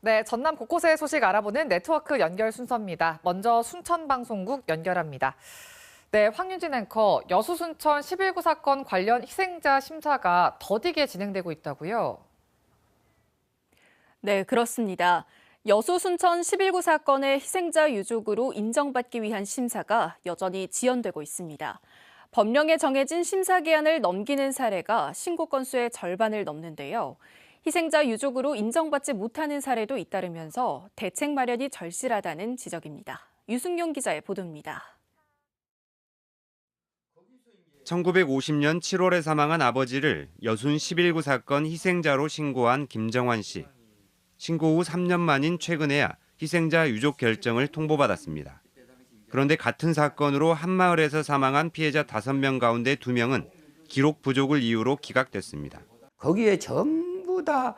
네, 전남 곳곳의 소식 알아보는 네트워크 연결 순서입니다. 먼저 순천방송국 연결합니다. 네, 황윤진 앵커, 여수 순천 11구 사건 관련 희생자 심사가 더디게 진행되고 있다고요? 네, 그렇습니다. 여수 순천 11구 사건의 희생자 유족으로 인정받기 위한 심사가 여전히 지연되고 있습니다. 법령에 정해진 심사 기한을 넘기는 사례가 신고 건수의 절반을 넘는데요. 희생자 유족으로 인정받지 못하는 사례도 잇따르면서 대책 마련이 절실하다는 지적입니다. 유승용 기자의 보도입니다. 1950년 7월에 사망한 아버지를 여순 11구 사건 희생자로 신고한 김정환 씨. 신고 후 3년 만인 최근에야 희생자 유족 결정을 통보받았습니다. 그런데 같은 사건으로 한 마을에서 사망한 피해자 5명 가운데 2명은 기록 부족을 이유로 기각됐습니다. 거기에 전부 다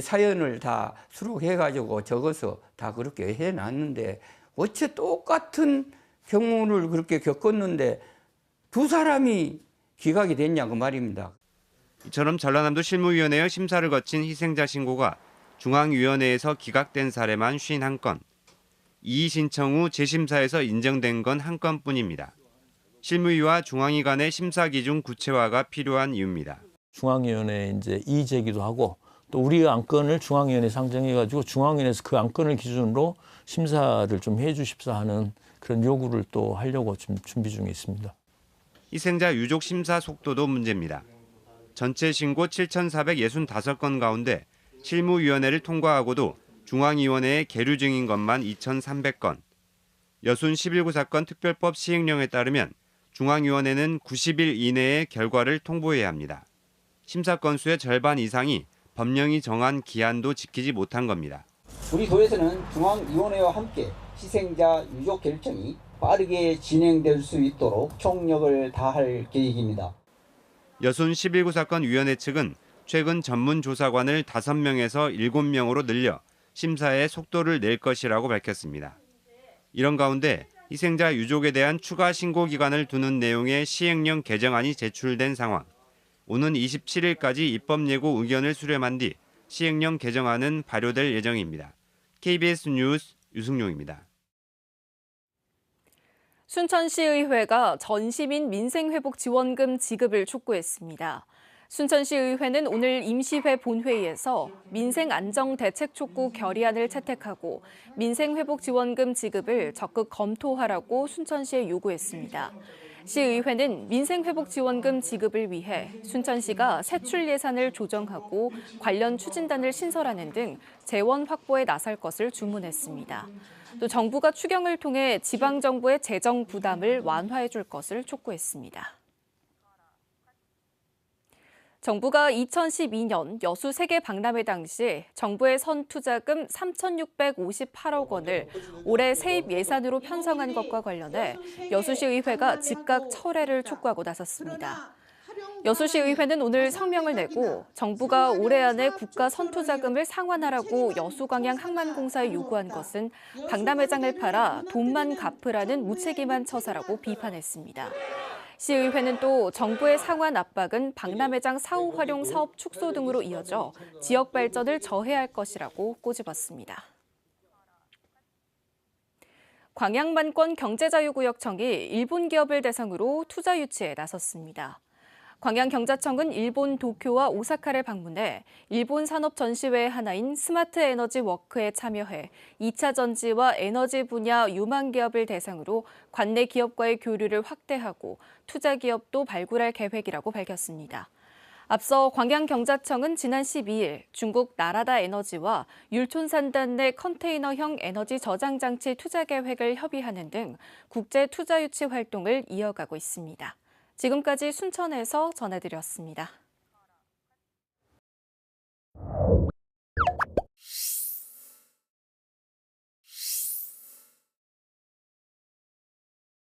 사연을 다 수록해가지고 적어서 다 그렇게 해놨는데 어째 똑같은 경우를 그렇게 겪었는데 두 사람이 기각이 됐냐고 말입니다. 이처럼 전라남도 실무위원회의 심사를 거친 희생자 신고가 중앙위원회에서 기각된 사례만 51건. 이의 신청 후 재심사에서 인정된 건 1건뿐입니다. 실무위와 중앙위 간의 심사 기준 구체화가 필요한 이유입니다. 중앙위원회에 이제 이의 제기도 하고 또 우리 안건을 중앙위원회에 상정해가지고 중앙위원회에서 그 안건을 기준으로 심사를 좀 해주십사 하는 그런 요구를 또 하려고 지금 준비 중에 있습니다. 희생자 유족 심사 속도도 문제입니다. 전체 신고 7,465건 가운데 실무위원회를 통과하고도 중앙위원회에 계류 중인 것만 2,300건. 여순 11구 사건 특별법 시행령에 따르면 중앙위원회는 90일 이내에 결과를 통보해야 합니다. 심사 건수의 절반 이상이 법령이 정한 기한도 지키지 못한 겁니다. 우리 도에서는 중앙위원회와 함께 희생자 유족 결정이 빠르게 진행될 수 있도록 총력을 다할 계획입니다. 여순 11구 사건 위원회 측은 최근 전문 조사관을 5명에서 7명으로 늘려 심사에 속도를 낼 것이라고 밝혔습니다. 이런 가운데 희생자 유족에 대한 추가 신고 기간을 두는 내용의 시행령 개정안이 제출된 상황. 오는 27일까지 입법 예고 의견을 수렴한 뒤 시행령 개정안은 발효될 예정입니다. KBS 뉴스 유승용입니다. 순천시의회가 전시민 민생회복지원금 지급을 촉구했습니다. 순천시의회는 오늘 임시회 본회의에서 민생안정대책촉구 결의안을 채택하고 민생회복지원금 지급을 적극 검토하라고 순천시에 요구했습니다. 시의회는 민생회복지원금 지급을 위해 순천시가 세출 예산을 조정하고 관련 추진단을 신설하는 등 재원 확보에 나설 것을 주문했습니다. 또 정부가 추경을 통해 지방정부의 재정 부담을 완화해 줄 것을 촉구했습니다. 정부가 2012년 여수 세계 박람회 당시 정부의 선투자금 3,658억 원을 올해 세입 예산으로 편성한 것과 관련해 여수시의회가 즉각 철회를 촉구하고 나섰습니다. 여수시의회는 오늘 성명을 내고 정부가 올해 안에 국가 선투자금을 상환하라고 여수광양항만공사에 요구한 것은 박람회장을 팔아 돈만 갚으라는 무책임한 처사라고 비판했습니다. 시의회는 또 정부의 상환 압박은 박람회장 사후 활용 사업 축소 등으로 이어져 지역 발전을 저해할 것이라고 꼬집었습니다. 광양만권 경제자유구역청이 일본 기업을 대상으로 투자 유치에 나섰습니다. 광양경자청은 일본 도쿄와 오사카를 방문해 일본 산업 전시회 하나인 스마트 에너지 워크에 참여해 2차 전지와 에너지 분야 유망 기업을 대상으로 관내 기업과의 교류를 확대하고 투자 기업도 발굴할 계획이라고 밝혔습니다. 앞서 광양경자청은 지난 12일 중국 나라다 에너지와 율촌산단 내 컨테이너형 에너지 저장 장치 투자 계획을 협의하는 등 국제 투자 유치 활동을 이어가고 있습니다. 지금까지 순천에서 전해드렸습니다.